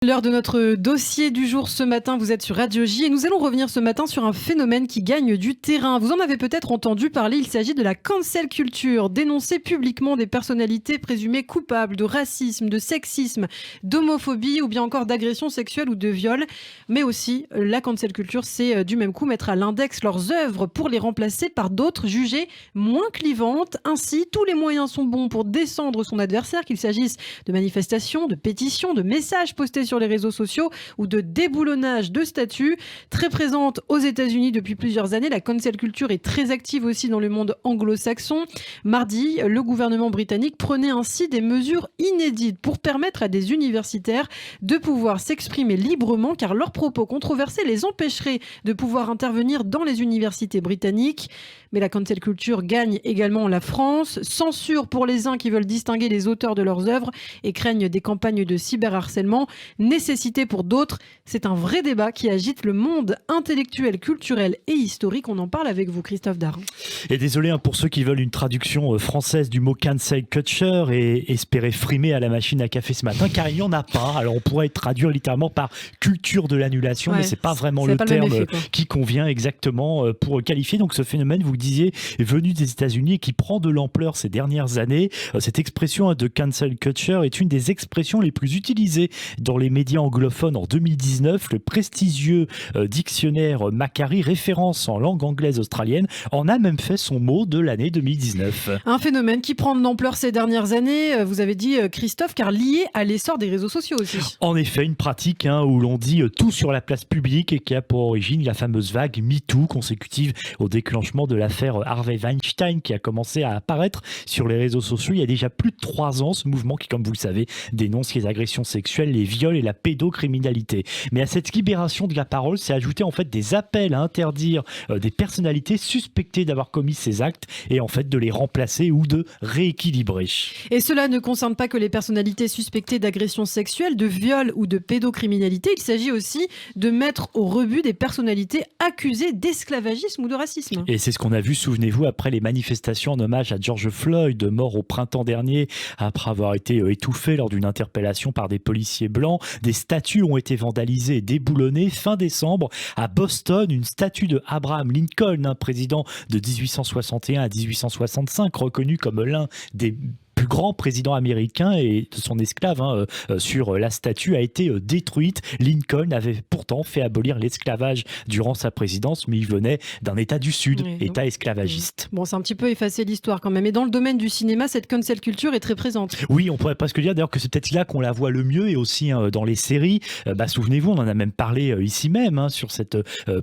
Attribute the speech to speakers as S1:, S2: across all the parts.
S1: L'heure de notre dossier du jour ce matin, vous êtes sur Radio J et nous allons revenir ce matin sur un phénomène qui gagne du terrain. Vous en avez peut-être entendu parler, il s'agit de la cancel culture, dénoncer publiquement des personnalités présumées coupables de racisme, de sexisme, d'homophobie ou bien encore d'agression sexuelle ou de viol. Mais aussi, la cancel culture, c'est du même coup mettre à l'index leurs œuvres pour les remplacer par d'autres jugées moins clivantes. Ainsi, tous les moyens sont bons pour descendre son adversaire, qu'il s'agisse de manifestations, de pétitions, de messages postés sur les réseaux sociaux ou de déboulonnage de statuts. Très présente aux États-Unis depuis plusieurs années, la cancel culture est très active aussi dans le monde anglo-saxon. Mardi, le gouvernement britannique prenait ainsi des mesures inédites pour permettre à des universitaires de pouvoir s'exprimer librement, car leurs propos controversés les empêcheraient de pouvoir intervenir dans les universités britanniques. Mais la cancel culture gagne également la France. Censure pour les uns qui veulent distinguer les auteurs de leurs œuvres et craignent des campagnes de cyberharcèlement. Nécessité pour d'autres. C'est un vrai débat qui agite le monde intellectuel, culturel et historique. On en parle avec vous, Christophe Darin.
S2: Et désolé pour ceux qui veulent une traduction française du mot cancel culture et espérer frimer à la machine à café ce matin, car il n'y en a pas. Alors on pourrait traduire littéralement par culture de l'annulation, mais c'est pas vraiment le terme qui convient exactement pour qualifier donc ce phénomène, vous le disiez, est venu des États-Unis et qui prend de l'ampleur ces dernières années. Cette expression de cancel culture est une des expressions les plus utilisées dans les médias anglophones en 2019. Le prestigieux dictionnaire Macquarie, référence en langue anglaise australienne, en a même fait son mot de l'année 2019.
S1: Un phénomène qui prend de l'ampleur ces dernières années, vous avez dit Christophe, car lié à l'essor des réseaux sociaux aussi.
S2: En effet, une pratique où l'on dit tout sur la place publique et qui a pour origine la fameuse vague MeToo consécutive au déclenchement de l'affaire Harvey Weinstein qui a commencé à apparaître sur les réseaux sociaux il y a déjà plus de 3 ans. Ce mouvement qui, comme vous le savez, dénonce les agressions sexuelles, les viols et la pédocriminalité. Mais à cette libération de la parole s'est ajouté en fait des appels à interdire des personnalités suspectées d'avoir commis ces actes et en fait de les remplacer ou de rééquilibrer.
S1: Et cela ne concerne pas que les personnalités suspectées d'agression sexuelle, de viol ou de pédocriminalité. Il s'agit aussi de mettre au rebut des personnalités accusées d'esclavagisme ou de racisme.
S2: Et c'est ce qu'on a vu, souvenez-vous, après les manifestations en hommage à George Floyd, mort au printemps dernier après avoir été étouffé lors d'une interpellation par des policiers blancs. Des statues ont été vandalisées et déboulonnées. Fin décembre, à Boston, une statue de Abraham Lincoln, un président de 1861 à 1865, reconnu comme l'un des plus grand président américain et de son esclave sur la statue a été détruite. Lincoln avait pourtant fait abolir l'esclavage durant sa présidence, mais il venait d'un État du Sud, État esclavagiste.
S1: Bon, c'est un petit peu effacé l'histoire quand même. Et dans le domaine du cinéma, cette cancel culture est très présente.
S2: Oui, on pourrait presque dire d'ailleurs que c'est peut-être là qu'on la voit le mieux et aussi dans les séries. Souvenez-vous, on en a même parlé ici même sur cette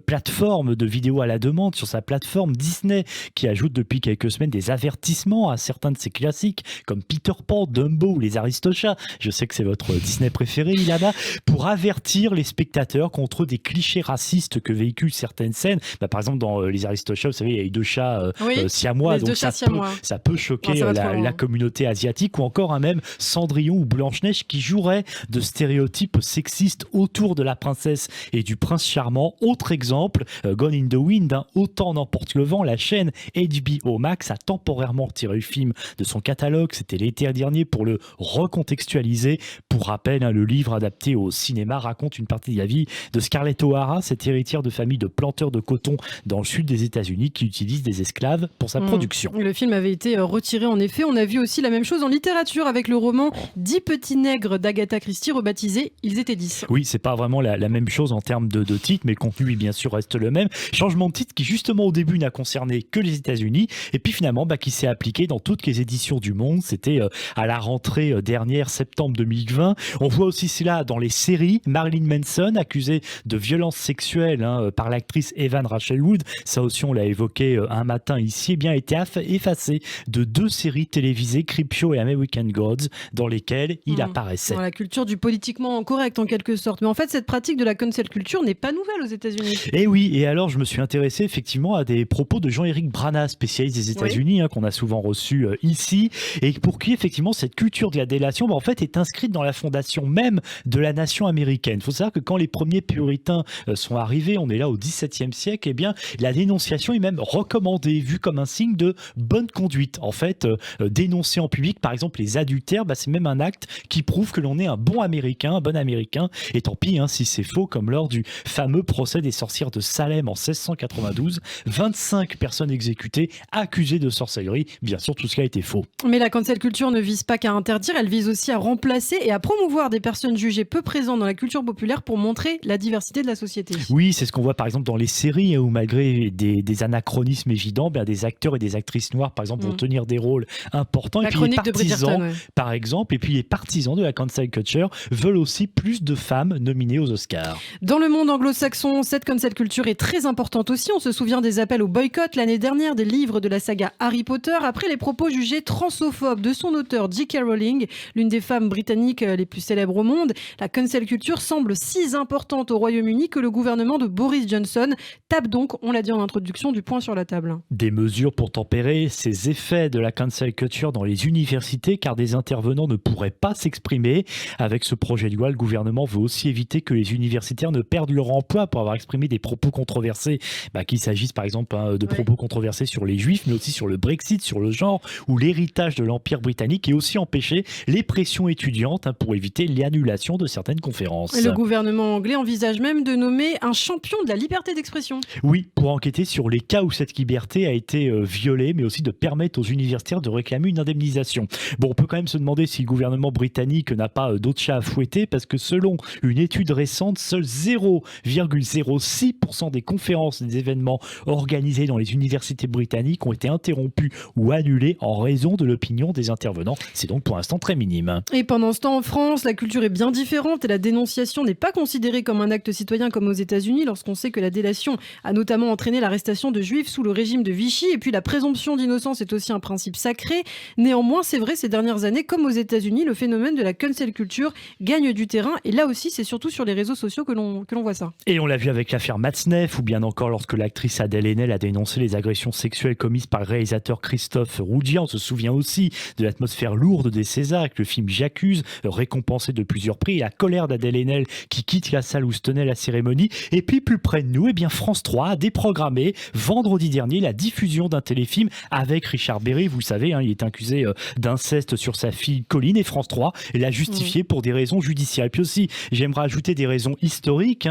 S2: plateforme de vidéos à la demande, sur sa plateforme Disney, qui ajoute depuis quelques semaines des avertissements à certains de ses classiques comme Peter Pan, Dumbo ou les Aristochats. Je sais que c'est votre Disney préféré, Ilana, pour avertir les spectateurs contre des clichés racistes que véhiculent certaines scènes. Par exemple, dans les Aristochats, vous savez, il y a eu 2 chats siamois, donc ça peut choquer la communauté asiatique, ou encore même Cendrillon ou Blanche-Neige qui joueraient de stéréotypes sexistes autour de la princesse et du prince charmant. Autre exemple, Gone in the Wind, autant n'emporte le vent, la chaîne HBO Max a temporairement retiré le film de son catalogue. C'était l'été dernier pour le recontextualiser. Pour rappel, le livre adapté au cinéma raconte une partie de la vie de Scarlett O'Hara, cette héritière de famille de planteurs de coton dans le sud des États-Unis qui utilise des esclaves pour sa production.
S1: Le film avait été retiré en effet. On a vu aussi la même chose en littérature avec le roman 10 petits nègres d'Agatha Christie, rebaptisé Ils étaient 10.
S2: Oui, c'est pas vraiment la même chose en termes de titre, mais le contenu bien sûr reste le même. Changement de titre qui justement au début n'a concerné que les États-Unis et puis finalement qui s'est appliqué dans toutes les éditions du monde. C'était à la rentrée dernière, septembre 2020. On voit aussi cela dans les séries. Marilyn Manson, accusé de violence sexuelle par l'actrice Evan Rachel Wood, ça aussi on l'a évoqué un matin ici, a été effacé de 2 séries télévisées, Creepshow et American Gods, dans lesquelles il apparaissait.
S1: Dans la culture du politiquement correct en quelque sorte. Mais en fait, cette pratique de la cancel culture n'est pas nouvelle aux États-Unis.
S2: Et oui, et alors je me suis intéressé effectivement à des propos de Jean-Éric Brana, spécialiste des États-Unis, qu'on a souvent reçu ici, et pour qui effectivement cette culture de la délation en fait est inscrite dans la fondation même de la nation tradition américaine. Il faut savoir que quand les premiers puritains sont arrivés, on est là au XVIIe siècle, eh bien, la dénonciation est même recommandée, vue comme un signe de bonne conduite. En fait, dénoncer en public, par exemple, les adultères, c'est même un acte qui prouve que l'on est un bon Américain, un bon Américain. Et tant pis si c'est faux, comme lors du fameux procès des sorcières de Salem en 1692, 25 personnes exécutées, accusées de sorcellerie. Bien sûr, tout cela était faux.
S1: Mais la cancel culture ne vise pas qu'à interdire, elle vise aussi à remplacer et à promouvoir des personnes jugées peu présentes dans la culture populaire pour montrer la diversité de la société.
S2: Oui, c'est ce qu'on voit par exemple dans les séries où malgré des anachronismes évidents, des acteurs et des actrices noires par exemple vont tenir des rôles importants.
S1: La
S2: et puis
S1: chronique
S2: les partisans,
S1: de Bridgerton,
S2: par exemple, et puis les partisans de la cancel culture veulent aussi plus de femmes nominées aux Oscars.
S1: Dans le monde anglo-saxon, cette cancel culture est très importante aussi. On se souvient des appels au boycott l'année dernière des livres de la saga Harry Potter après les propos jugés transophobes de son auteur J.K. Rowling, l'une des femmes britanniques les plus célèbres au monde. La cancel culture semble si importante au Royaume-Uni que le gouvernement de Boris Johnson tape donc, on l'a dit en introduction, du poing sur la table.
S2: Des mesures pour tempérer ces effets de la cancel culture dans les universités, car des intervenants ne pourraient pas s'exprimer. Avec ce projet de loi, le gouvernement veut aussi éviter que les universitaires ne perdent leur emploi pour avoir exprimé des propos controversés, qu'il s'agisse par exemple de propos controversés sur les juifs, mais aussi sur le Brexit, sur le genre ou l'héritage de l'Empire britannique, et aussi empêcher les pressions étudiantes pour éviter l'annulation de certaines conférences.
S1: Et le gouvernement anglais envisage même de nommer un champion de la liberté d'expression.
S2: Oui, pour enquêter sur les cas où cette liberté a été violée, mais aussi de permettre aux universitaires de réclamer une indemnisation. Bon, on peut quand même se demander si le gouvernement britannique n'a pas d'autres chats à fouetter, parce que selon une étude récente, seuls 0,06% des conférences et des événements organisés dans les universités britanniques ont été interrompus ou annulés en raison de l'opinion des intervenants. C'est donc pour l'instant très minime.
S1: Et pendant ce temps, en France, la culture est bien différente et la dénonciation n'est pas considérée comme un acte citoyen comme aux États-Unis, lorsqu'on sait que la délation a notamment entraîné l'arrestation de juifs sous le régime de Vichy. Et puis la présomption d'innocence est aussi un principe sacré. Néanmoins, c'est vrai, ces dernières années, comme aux États-Unis, le phénomène de la cancel culture gagne du terrain. Et là aussi, c'est surtout sur les réseaux sociaux que l'on voit ça.
S2: Et on l'a vu avec l'affaire Matzneff, ou bien encore lorsque l'actrice Adèle Haenel a dénoncé les agressions sexuelles commises par le réalisateur Christophe Rougier. On se souvient aussi de l'atmosphère lourde des Césars, avec le film J'accuse, récompensé de plusieurs prix, et la colère d'Adèle Haenel qui quitte la salle où se tenait la cérémonie. Et puis plus près de nous, France 3 a déprogrammé vendredi dernier la diffusion d'un téléfilm avec Richard Berry. Vous savez, il est accusé d'inceste sur sa fille Colline, et France 3 l'a justifié pour des raisons judiciaires. Et puis aussi, j'aimerais ajouter des raisons historiques,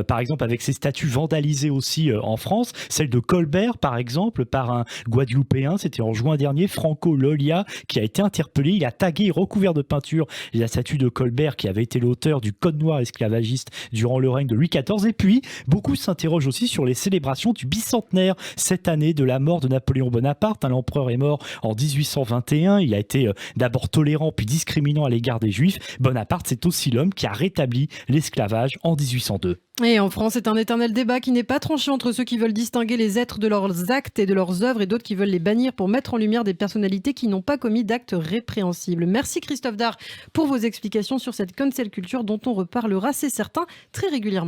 S2: par exemple avec ses statues vandalisées aussi en France, celle de Colbert par exemple par un Guadeloupéen, c'était en juin dernier, Franco Lolia, qui a été interpellé. Il a tagué et recouvert de peinture la statue de Colbert qui avait été l'auteur du code noir esclavagiste durant le règne de Louis XIV. Et puis, beaucoup s'interrogent aussi sur les célébrations du bicentenaire cette année de la mort de Napoléon Bonaparte. L'empereur est mort en 1821. Il a été d'abord tolérant puis discriminant à l'égard des Juifs. Bonaparte, c'est aussi l'homme qui a rétabli l'esclavage en 1802.
S1: Et en France, c'est un éternel débat qui n'est pas tranché entre ceux qui veulent distinguer les êtres de leurs actes et de leurs œuvres et d'autres qui veulent les bannir pour mettre en lumière des personnalités qui n'ont pas commis d'actes répréhensibles. Merci Christophe Dard pour vos explications sur cette cancel culture dont on reparlera, c'est certain, très régulièrement.